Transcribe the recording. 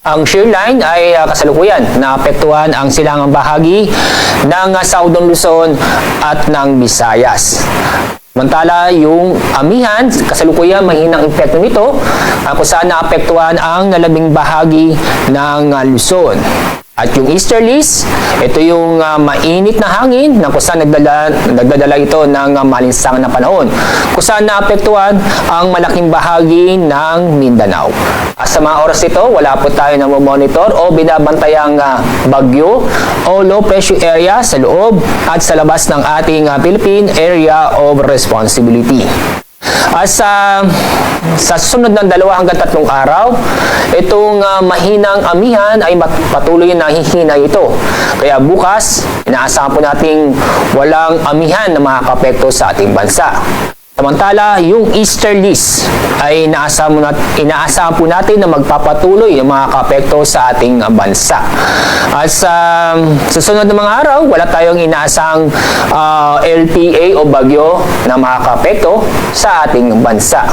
Ang shear line ay kasalukuyan naapektuhan ang silangang bahagi ng Southern Luzon at ng Visayas. Samantala, yung amihan, kasalukuyan mahinang epekto nito kung saan naapektuhan ang nalabing bahagi ng Luzon. At yung easterlies, ito yung mainit na hangin na kung saan nagdadala ito ng malinsangan na panahon. Kung saan naapektuhan ang malaking bahagi ng Mindanao. Sa mga oras ito, wala po tayo na monitor o binabantayang bagyo o low pressure area sa loob at sa labas ng ating Philippine Area of Responsibility. Sa susunod ng 2 hanggang 3 araw, itong mahinang amihan ay patuloy na hihina ito. Kaya bukas, inaasahan po nating walang amihan na makakapekto sa ating bansa. Samantala, yung easterlies ay inaasahan po natin na magpapatuloy ng mga kapekto sa ating bansa. At sa susunod na mga araw, wala tayong inaasahang LPA o bagyo na makakapekto sa ating bansa.